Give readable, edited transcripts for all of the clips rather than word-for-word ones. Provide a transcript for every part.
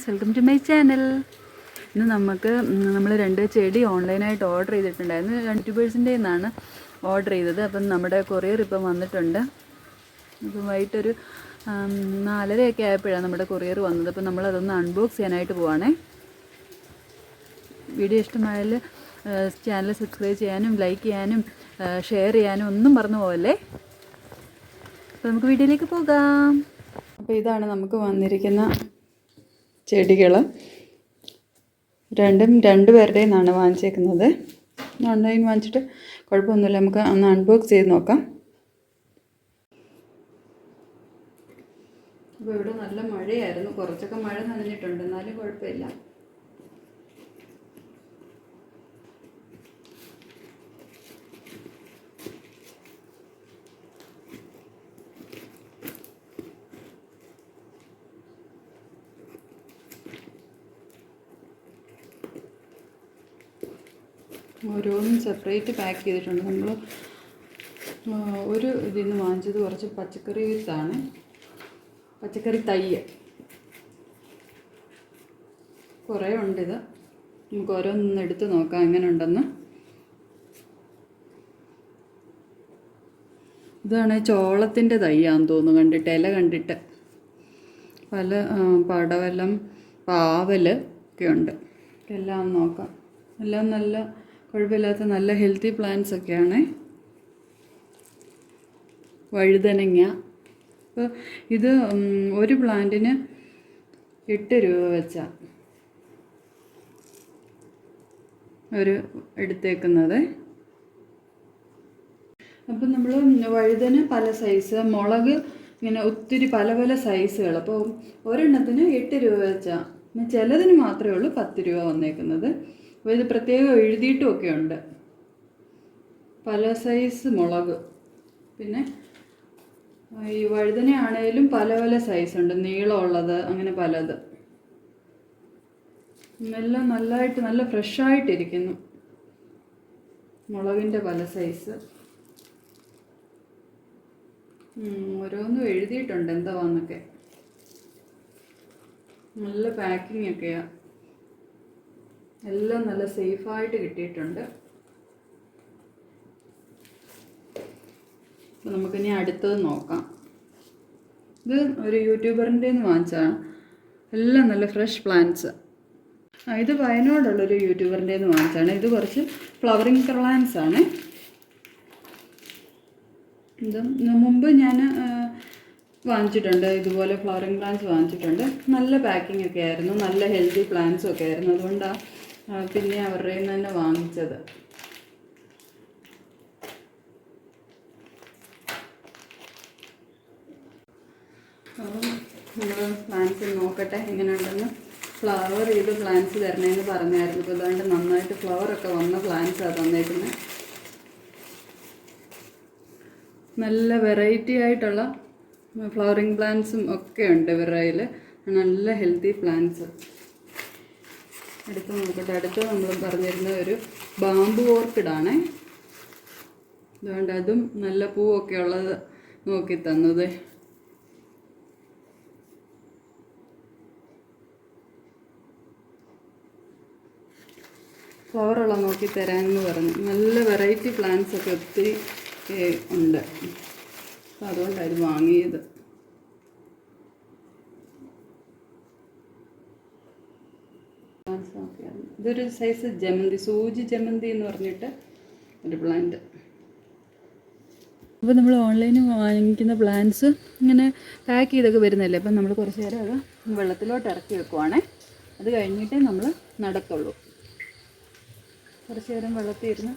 Friends, welcome to my channel. ഇന്ന് നമ്മൾ 2 ചെടി ഓൺലൈനായിട്ട് ഓർഡർ ചെയ്തിട്ടുണ്ടായിരുന്നു. യൂട്യൂബേഴ്സിൻ്റെ നിന്നാണ് ഓർഡർ ചെയ്തത്. അപ്പം നമ്മുടെ കൊറിയർ ഇപ്പം വന്നിട്ടുണ്ട്. ഇപ്പം വൈകിട്ടൊരു 4:30 ആയപ്പോഴാണ് നമ്മുടെ കൊറിയർ വന്നത്. അപ്പം നമ്മളതൊന്ന് അൺബോക്സ് ചെയ്യാനായിട്ട് പോവാണേ. വീഡിയോ ഇഷ്ടമായാൽ ചാനൽ സബ്സ്ക്രൈബ് ചെയ്യാനും ലൈക്ക് ചെയ്യാനും ഷെയർ ചെയ്യാനും ഒന്നും മറന്നു പോകല്ലേ. അപ്പോൾ നമുക്ക് വീഡിയോയിലേക്ക് പോകാം. അപ്പോൾ ഇതാണ് നമുക്ക് വന്നിരിക്കുന്ന ചെടികൾ. രണ്ടും 2 പേരുടെയും നിന്നാണ് വാങ്ങിച്ചേക്കുന്നത്. ഓൺലൈൻ വാങ്ങിച്ചിട്ട് കുഴപ്പമൊന്നുമില്ല. നമുക്ക് ഒന്ന് അൺബോക്സ് ചെയ്ത് നോക്കാം. അപ്പോൾ ഇവിടെ നല്ല മഴയായിരുന്നു. കുറച്ചൊക്കെ മഴ നനഞ്ഞിട്ടുണ്ട്, എന്നാലും കുഴപ്പമില്ല. ഓരോന്നും സെപ്പറേറ്റ് പാക്ക് ചെയ്തിട്ടുണ്ട്. നമ്മൾ ഒരു ഇതിൽ നിന്ന് വാങ്ങിച്ചത് കുറച്ച് പച്ചക്കറി വിത്താണ്, പച്ചക്കറി തൈ കുറേ ഉണ്ടിത്. നമുക്ക് ഓരോന്നൊന്ന് എടുത്ത് നോക്കാം എങ്ങനെ ഉണ്ടെന്ന്. ഇതാണ് ചോളത്തിൻ്റെ തൈയാന്ന് തോന്നുന്നു, കണ്ടിട്ട് ഇല കണ്ടിട്ട്. പല പടവലം, പാവൽ ഒക്കെ ഉണ്ട്. എല്ലാം നോക്കാം. എല്ലാം നല്ല കുഴപ്പമില്ലാത്ത നല്ല ഹെൽത്തി പ്ലാന്റ്സ് ഒക്കെയാണ്. വഴുതനങ്ങ. അപ്പോൾ ഇത് ഒരു പ്ലാന്റിന് 8 രൂപ വെച്ചാണ് ഒരു എടുത്തേക്കുന്നത്. അപ്പം നമ്മൾ വഴുതന പല സൈസ്, മുളക് ഇങ്ങനെ ഒത്തിരി പല പല സൈസുകൾ. അപ്പോൾ ഒരെണ്ണത്തിന് 8 രൂപ വെച്ചാണ്. ചിലതിന് മാത്രമേ ഉള്ളൂ 10 രൂപ വന്നേക്കുന്നത്. അപ്പോൾ ഇത് പ്രത്യേകം എഴുതിയിട്ടുമൊക്കെ ഉണ്ട്. പല സൈസ് മുളക്. പിന്നെ ഈ വഴുതനയാണേലും പല പല സൈസുണ്ട്, നീളമുള്ളത്, അങ്ങനെ പലത്. എല്ലാം നല്ലതായിട്ട് നല്ല ഫ്രഷായിട്ടിരിക്കുന്നു. മുളകിൻ്റെ പല സൈസ്. ഓരോന്നും എഴുതിയിട്ടുണ്ട് എന്താവാന്നൊക്കെ. നല്ല പാക്കിംഗ് ഒക്കെയാണ്. എല്ലാം നല്ല സേഫായിട്ട് കിട്ടിയിട്ടുണ്ട്. അപ്പോൾ നമുക്കിനി അടുത്തത് നോക്കാം. ഇത് ഒരു യൂട്യൂബറിൻ്റെ നിന്ന് വാങ്ങിച്ചതാണ്. എല്ലാം നല്ല ഫ്രഷ് പ്ലാന്റ്സ്. ഇത് വയനാടുള്ളൊരു യൂട്യൂബറിൻ്റെ നിന്ന് വാങ്ങിച്ചതാണ്. ഇത് കുറച്ച് ഫ്ലവറിങ് പ്ലാന്റ്സ് ആണ്. ഇത് മുമ്പ് ഞാൻ വാങ്ങിച്ചിട്ടുണ്ട്, ഇതുപോലെ ഫ്ലവറിങ് പ്ലാന്റ്സ് വാങ്ങിച്ചിട്ടുണ്ട്. നല്ല പാക്കിംഗ് ഒക്കെ ആയിരുന്നു, നല്ല ഹെൽത്തി പ്ലാന്റ്സും ഒക്കെ ആയിരുന്നു. അതുകൊണ്ടാണ് പിന്നെ അവരുടെ നിന്ന് തന്നെ വാങ്ങിച്ചത്. അപ്പം നമ്മൾ പ്ലാന്റ്സ് നോക്കട്ടെ എങ്ങനെയുണ്ടെന്ന്. ഫ്ലവർ ചെയ്ത് പ്ലാന്റ്സ് തരണേന്ന് പറഞ്ഞായിരുന്നു. ഇപ്പോൾ അതുകൊണ്ട് നന്നായിട്ട് ഫ്ലവറൊക്കെ വന്ന പ്ലാന്റ്സാണ് തന്നേക്കുന്നത്. നല്ല വെറൈറ്റി ആയിട്ടുള്ള ഫ്ലവറിങ് പ്ലാന്റ്സും ഒക്കെ ഉണ്ട് ഇവരുടെ കയ്യിൽ. നല്ല ഹെൽത്തി പ്ലാന്റ്സ്. അടുത്ത് നോക്കട്ടെ. അടുത്ത് നമ്മൾ പറഞ്ഞിരുന്ന ഒരു ബാമ്പു ഓർക്കിഡാണേ. അതുകൊണ്ട് അതും നല്ല പൂവൊക്കെ ഉള്ളത് നോക്കി തന്നത്. ഫ്ലവറുള്ള നോക്കി തരാമെന്ന് പറഞ്ഞു. നല്ല വെറൈറ്റി പ്ലാന്റ്സ് ഒക്കെ ഒത്തിരി ഉണ്ട്. അപ്പോൾ അതുകൊണ്ടാണ് ഇത് വാങ്ങിയത്. ഇതൊരു സൈസ് ജമന്തി, സൂചി ജമന്തി എന്ന് പറഞ്ഞിട്ട് ഒരു പ്ലാന്റ്. അപ്പോൾ നമ്മൾ ഓൺലൈനിൽ വാങ്ങിക്കുന്ന പ്ലാന്റ്സ് ഇങ്ങനെ പാക്ക് ചെയ്തൊക്കെ വരുന്നതല്ലേ. അപ്പം നമ്മൾ കുറച്ച് നേരം അത് വെള്ളത്തിലോട്ട് ഇറക്കി വെക്കുവാണേ. അത് കഴിഞ്ഞിട്ടേ നമ്മൾ നടത്തുള്ളൂ. കുറച്ച് നേരം വെള്ളത്തിൽ ഇരുന്ന്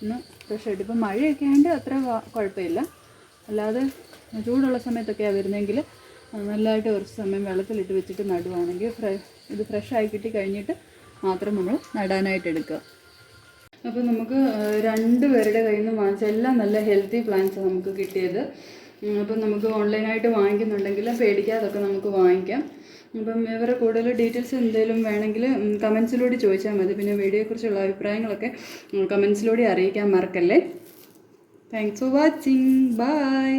ഒന്ന് ഫ്രഷ് ആയിട്ട്. ഇപ്പം മഴയൊക്കെ ആയതുകൊണ്ട് അത്ര കുഴപ്പമില്ല. അല്ലാതെ ചൂടുള്ള സമയത്തൊക്കെയാണ് വരുന്നതെങ്കിൽ നല്ലതായിട്ട് കുറച്ച് സമയം വെള്ളത്തിലിട്ട് വെച്ചിട്ട് നടുവാണെങ്കിൽ ഇത് ഫ്രഷായി കിട്ടി കഴിഞ്ഞിട്ട് മാത്രം നമ്മൾ നടാനായിട്ട് എടുക്കുക. അപ്പോൾ നമുക്ക് 2 പേരുടെ കയ്യിൽ നിന്ന് വാങ്ങിച്ച എല്ലാം നല്ല ഹെൽത്തി പ്ലാന്റ്സ് നമുക്ക് കിട്ടിയത്. അപ്പം നമുക്ക് ഓൺലൈനായിട്ട് വാങ്ങിക്കുന്നുണ്ടെങ്കിൽ പേടിക്കാതൊക്കെ നമുക്ക് വാങ്ങിക്കാം. അപ്പം ഇവരെ കൂടുതൽ ഡീറ്റെയിൽസ് എന്തെങ്കിലും വേണമെങ്കിൽ കമൻസിലൂടെ ചോദിച്ചാൽ മതി. പിന്നെ വീഡിയോയെക്കുറിച്ചുള്ള അഭിപ്രായങ്ങളൊക്കെ കമൻസിലൂടെ അറിയിക്കാൻ മറക്കല്ലേ. Thanks for watching. ബൈ.